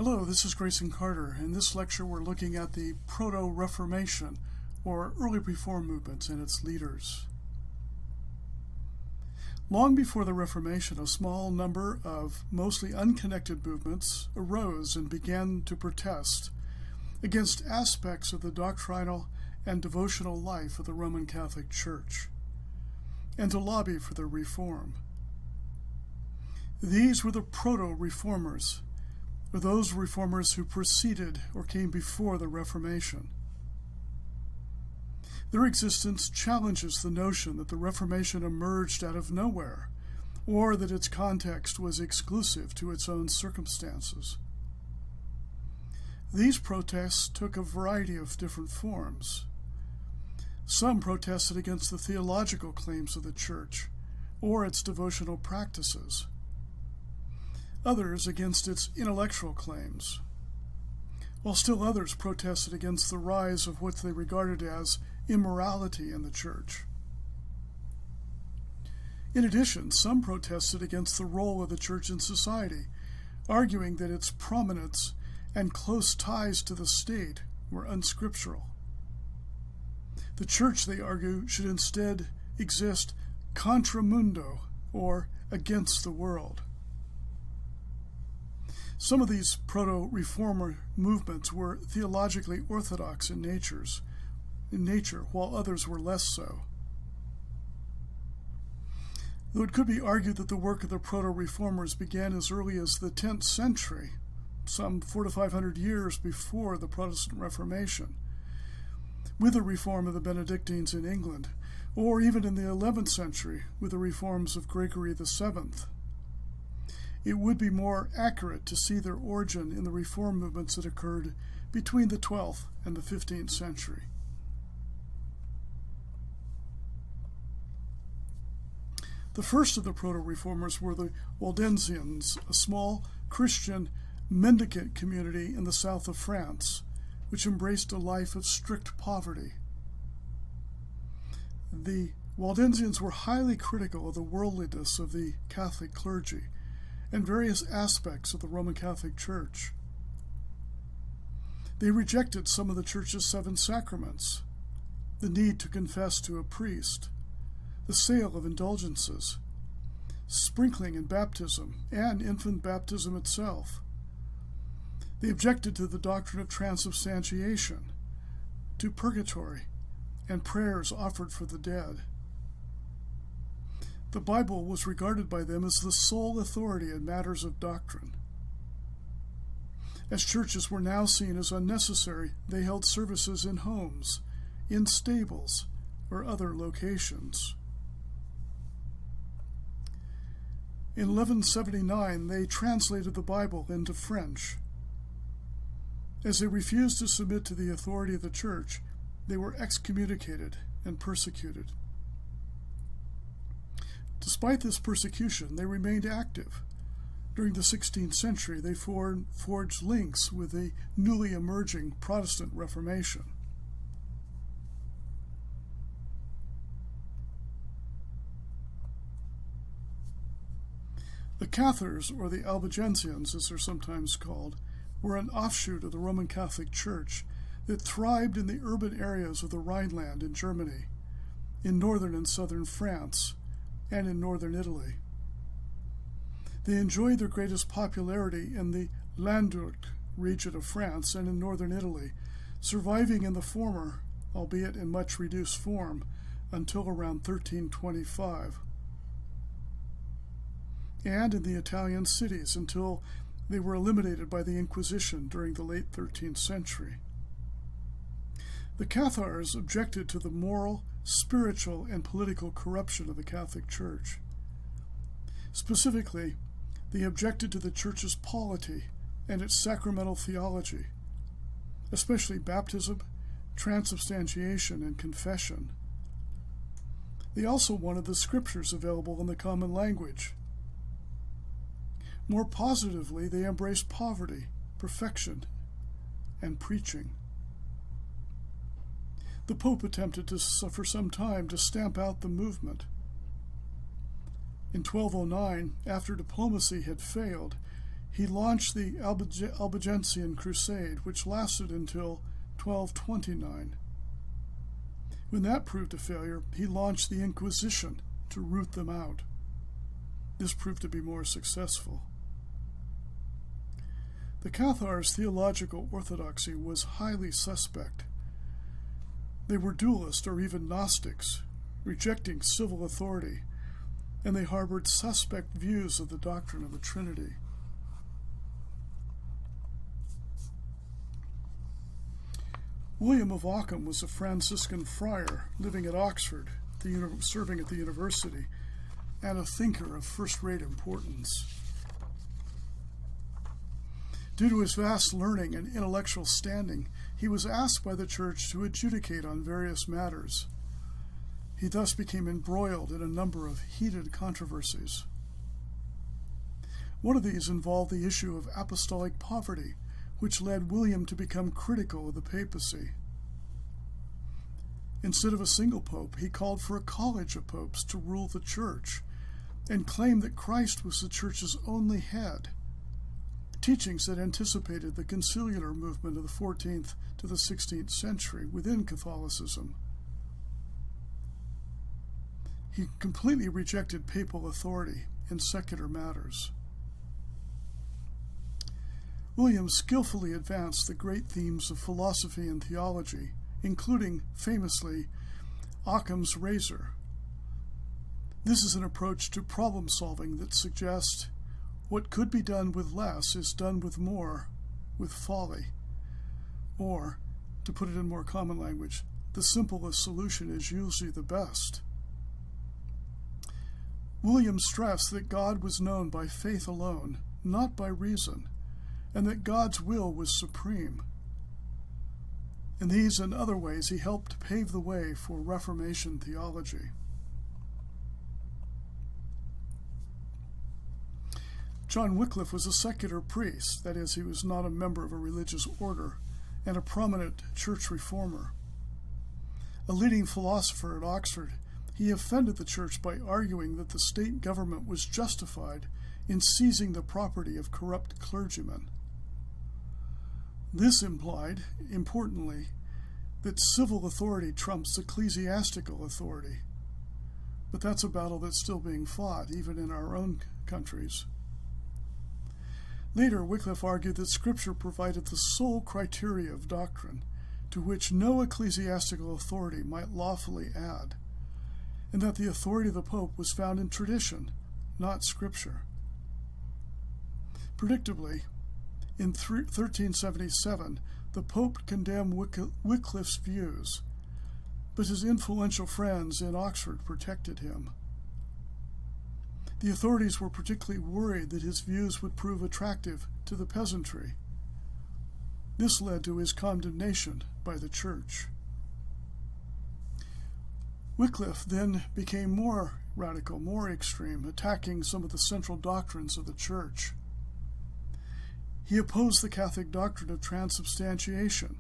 Hello, this is Grayson Carter. In this lecture, we're looking at the Proto Reformation, or early reform movements and its leaders. Long before the Reformation, a small number of mostly unconnected movements arose and began to protest against aspects of the doctrinal and devotional life of the Roman Catholic Church, and to lobby for their reform. These were the Proto Reformers, or those reformers who preceded or came before the Reformation. Their existence challenges the notion that the Reformation emerged out of nowhere, or that its context was exclusive to its own circumstances. These protests took a variety of different forms. Some protested against the theological claims of the Church, or its devotional practices. Others against its intellectual claims, while still others protested against the rise of what they regarded as immorality in the Church. In addition, some protested against the role of the Church in society, arguing that its prominence and close ties to the state were unscriptural. The Church, they argue, should instead exist contra mundo, or against the world. Some of these proto-reformer movements were theologically orthodox in nature, while others were less so. Though it could be argued that the work of the proto-reformers began as early as the 10th century, some 400 to 500 years before the Protestant Reformation, with the reform of the Benedictines in England, or even in the 11th century with the reforms of Gregory VII. It would be more accurate to see their origin in the reform movements that occurred between the 12th and the 15th century. The first of the proto-reformers were the Waldensians, a small Christian mendicant community in the south of France, which embraced a life of strict poverty. The Waldensians were highly critical of the worldliness of the Catholic clergy and various aspects of the Roman Catholic Church. They rejected some of the Church's 7 sacraments, the need to confess to a priest, the sale of indulgences, sprinkling and baptism, and infant baptism itself. They objected to the doctrine of transubstantiation, to purgatory, and prayers offered for the dead. The Bible was regarded by them as the sole authority in matters of doctrine. As churches were now seen as unnecessary, they held services in homes, in stables, or other locations. In 1179, they translated the Bible into French. As they refused to submit to the authority of the Church, they were excommunicated and persecuted. Despite this persecution, they remained active. During the 16th century, they forged links with the newly emerging Protestant Reformation. The Cathars, or the Albigensians as they're sometimes called, were an offshoot of the Roman Catholic Church that thrived in the urban areas of the Rhineland in Germany, in northern and southern France, and in northern Italy. They enjoyed their greatest popularity in the Languedoc region of France and in northern Italy, surviving in the former, albeit in much reduced form, until around 1325, and in the Italian cities until they were eliminated by the Inquisition during the late 13th century. The Cathars objected to the moral, spiritual, and political corruption of the Catholic Church. Specifically, they objected to the Church's polity and its sacramental theology, especially baptism, transubstantiation, and confession. They also wanted the scriptures available in the common language. More positively, they embraced poverty, perfection, and preaching. The Pope attempted for some time to stamp out the movement. In 1209, after diplomacy had failed, he launched the Albigensian Crusade, which lasted until 1229. When that proved a failure, he launched the Inquisition to root them out. This proved to be more successful. The Cathars' theological orthodoxy was highly suspect. They were dualist or even Gnostics, rejecting civil authority, and they harbored suspect views of the doctrine of the Trinity. William of Ockham was a Franciscan friar living at Oxford, serving at the university, and a thinker of first-rate importance. Due to his vast learning and intellectual standing, he was asked by the Church to adjudicate on various matters. He thus became embroiled in a number of heated controversies. One of these involved the issue of apostolic poverty, which led William to become critical of the papacy. Instead of a single pope, he called for a college of popes to rule the Church, and claimed that Christ was the Church's only head, teachings that anticipated the conciliar movement of the 14th to the 16th century within Catholicism. He completely rejected papal authority in secular matters. William skillfully advanced the great themes of philosophy and theology, including, famously, Occam's razor. This is an approach to problem-solving that suggests what could be done with less is done with more, with folly. Or, to put it in more common language, the simplest solution is usually the best. William stressed that God was known by faith alone, not by reason, and that God's will was supreme. In these and other ways, he helped pave the way for Reformation theology. John Wycliffe was a secular priest, that is, he was not a member of a religious order, and a prominent church reformer. A leading philosopher at Oxford, he offended the Church by arguing that the state government was justified in seizing the property of corrupt clergymen. This implied, importantly, that civil authority trumps ecclesiastical authority. But that's a battle that's still being fought, even in our own countries. Later, Wycliffe argued that Scripture provided the sole criteria of doctrine, to which no ecclesiastical authority might lawfully add, and that the authority of the Pope was found in tradition, not Scripture. Predictably, in 1377, the Pope condemned Wycliffe's views, but his influential friends in Oxford protected him. The authorities were particularly worried that his views would prove attractive to the peasantry. This led to his condemnation by the Church. Wycliffe then became more radical, more extreme, attacking some of the central doctrines of the Church. He opposed the Catholic doctrine of transubstantiation,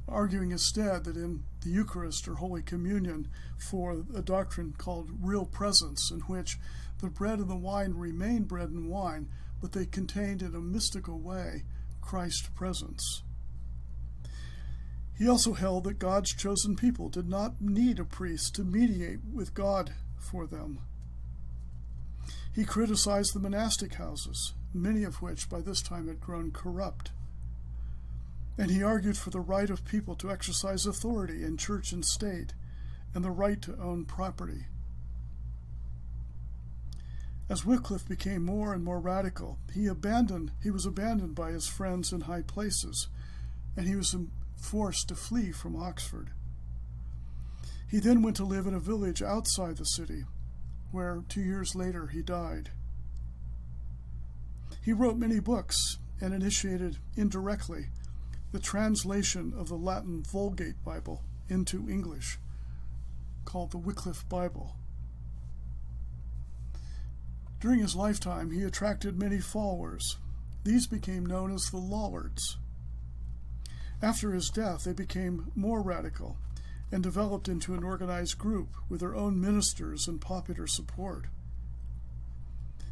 arguing instead that in the Eucharist or Holy Communion for a doctrine called real presence, in which the bread and the wine remained bread and wine, but they contained in a mystical way Christ's presence. He also held that God's chosen people did not need a priest to mediate with God for them. He criticized the monastic houses, many of which by this time had grown corrupt. And he argued for the right of people to exercise authority in church and state, and the right to own property. As Wycliffe became more and more radical, he was abandoned by his friends in high places, and he was forced to flee from Oxford. He then went to live in a village outside the city, where 2 years later he died. He wrote many books and initiated, indirectly, the translation of the Latin Vulgate Bible into English, called the Wycliffe Bible. During his lifetime, he attracted many followers. These became known as the Lollards. After his death, they became more radical and developed into an organized group with their own ministers and popular support.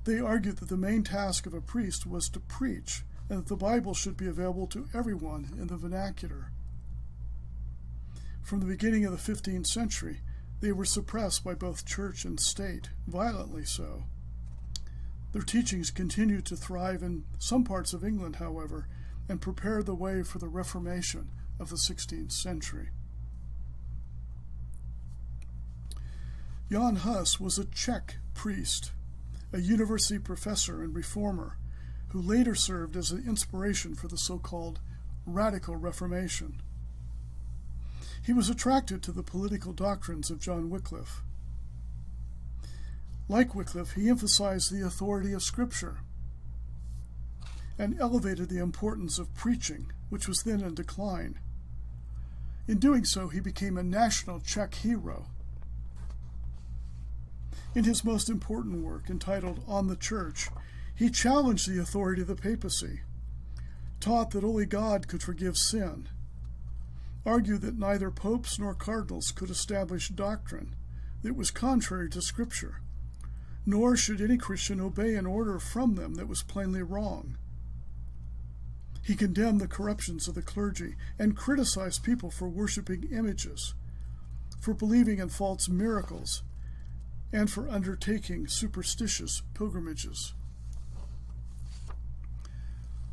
They argued that the main task of a priest was to preach, and that the Bible should be available to everyone in the vernacular. From the beginning of the 15th century, they were suppressed by both church and state, violently so. Their teachings continued to thrive in some parts of England, however, and prepared the way for the Reformation of the 16th century. Jan Hus was a Czech priest, a university professor and reformer, who later served as an inspiration for the so-called Radical Reformation. He was attracted to the political doctrines of John Wycliffe. Like Wycliffe, he emphasized the authority of Scripture and elevated the importance of preaching, which was then in decline. In doing so, he became a national Czech hero. In his most important work, entitled On the Church, he challenged the authority of the papacy, taught that only God could forgive sin, argued that neither popes nor cardinals could establish doctrine that was contrary to Scripture, nor should any Christian obey an order from them that was plainly wrong. He condemned the corruptions of the clergy and criticized people for worshiping images, for believing in false miracles, and for undertaking superstitious pilgrimages.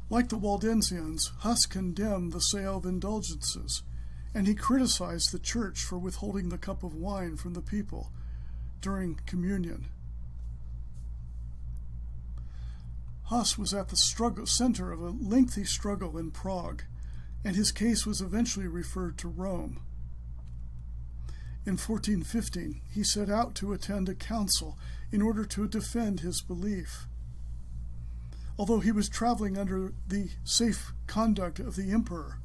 Like the Waldensians, Huss condemned the sale of indulgences, and he criticized the church for withholding the cup of wine from the people during communion. Huss was at the center of a lengthy struggle in Prague, and his case was eventually referred to Rome. In 1415, he set out to attend a council in order to defend his belief. Although he was traveling under the safe conduct of the emperor,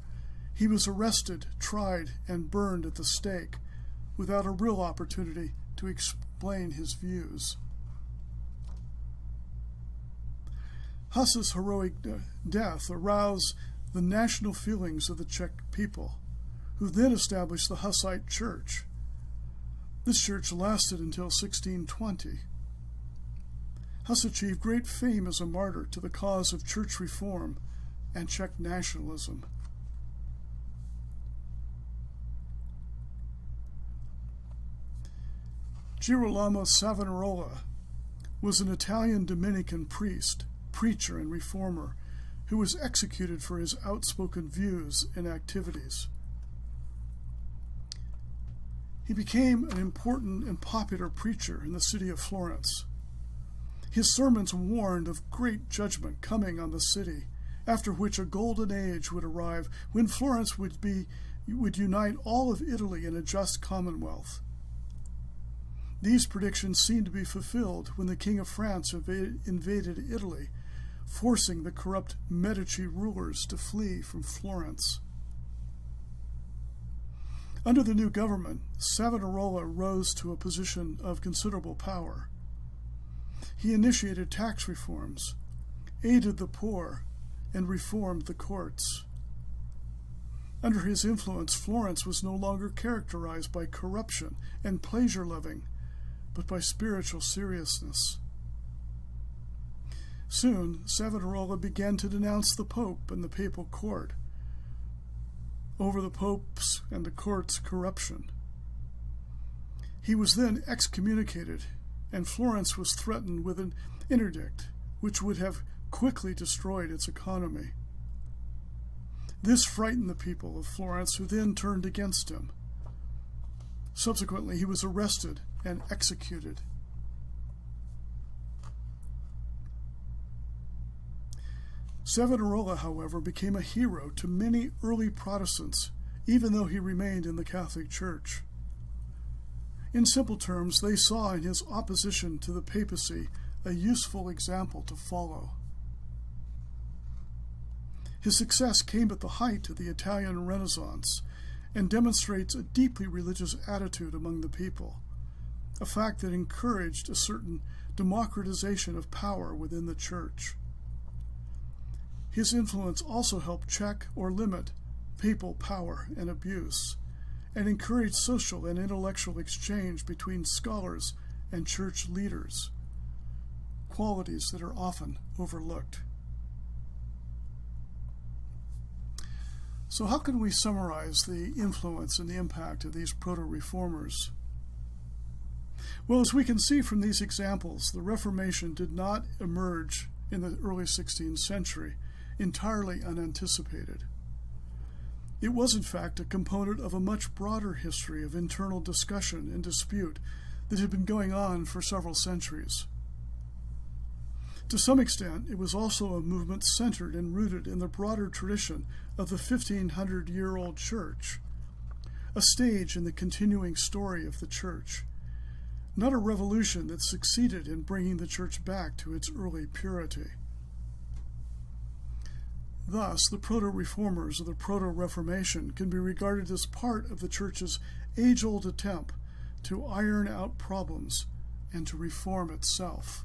he was arrested, tried, and burned at the stake without a real opportunity to explain his views. Huss's heroic death aroused the national feelings of the Czech people, who then established the Hussite Church. This church lasted until 1620. Huss achieved great fame as a martyr to the cause of church reform and Czech nationalism. Girolamo Savonarola was an Italian Dominican priest, preacher, and reformer who was executed for his outspoken views and activities. He became an important and popular preacher in the city of Florence. His sermons warned of great judgment coming on the city, after which a golden age would arrive when Florence would unite all of Italy in a just commonwealth. These predictions seemed to be fulfilled when the King of France invaded Italy, forcing the corrupt Medici rulers to flee from Florence. Under the new government, Savonarola rose to a position of considerable power. He initiated tax reforms, aided the poor, and reformed the courts. Under his influence, Florence was no longer characterized by corruption and pleasure-loving, but by spiritual seriousness. Soon, Savonarola began to denounce the Pope and the papal court over the Pope's and the court's corruption. He was then excommunicated, and Florence was threatened with an interdict, which would have quickly destroyed its economy. This frightened the people of Florence, who then turned against him. Subsequently, he was arrested and executed. Savonarola, however, became a hero to many early Protestants, even though he remained in the Catholic Church. In simple terms, they saw in his opposition to the papacy a useful example to follow. His success came at the height of the Italian Renaissance and demonstrates a deeply religious attitude among the people, a fact that encouraged a certain democratization of power within the Church. His influence also helped check or limit papal power and abuse, and encouraged social and intellectual exchange between scholars and church leaders. qualities that are often overlooked. So how can we summarize the influence and the impact of these Proto Reformers? Well, as we can see from these examples, the Reformation did not emerge in the early 16th century entirely unanticipated. It was, in fact, a component of a much broader history of internal discussion and dispute that had been going on for several centuries. To some extent, it was also a movement centered and rooted in the broader tradition of the 1,500-year-old church, a stage in the continuing story of the church, not a revolution that succeeded in bringing the church back to its early purity. Thus, the Proto-Reformers of the Proto-Reformation can be regarded as part of the church's age-old attempt to iron out problems and to reform itself.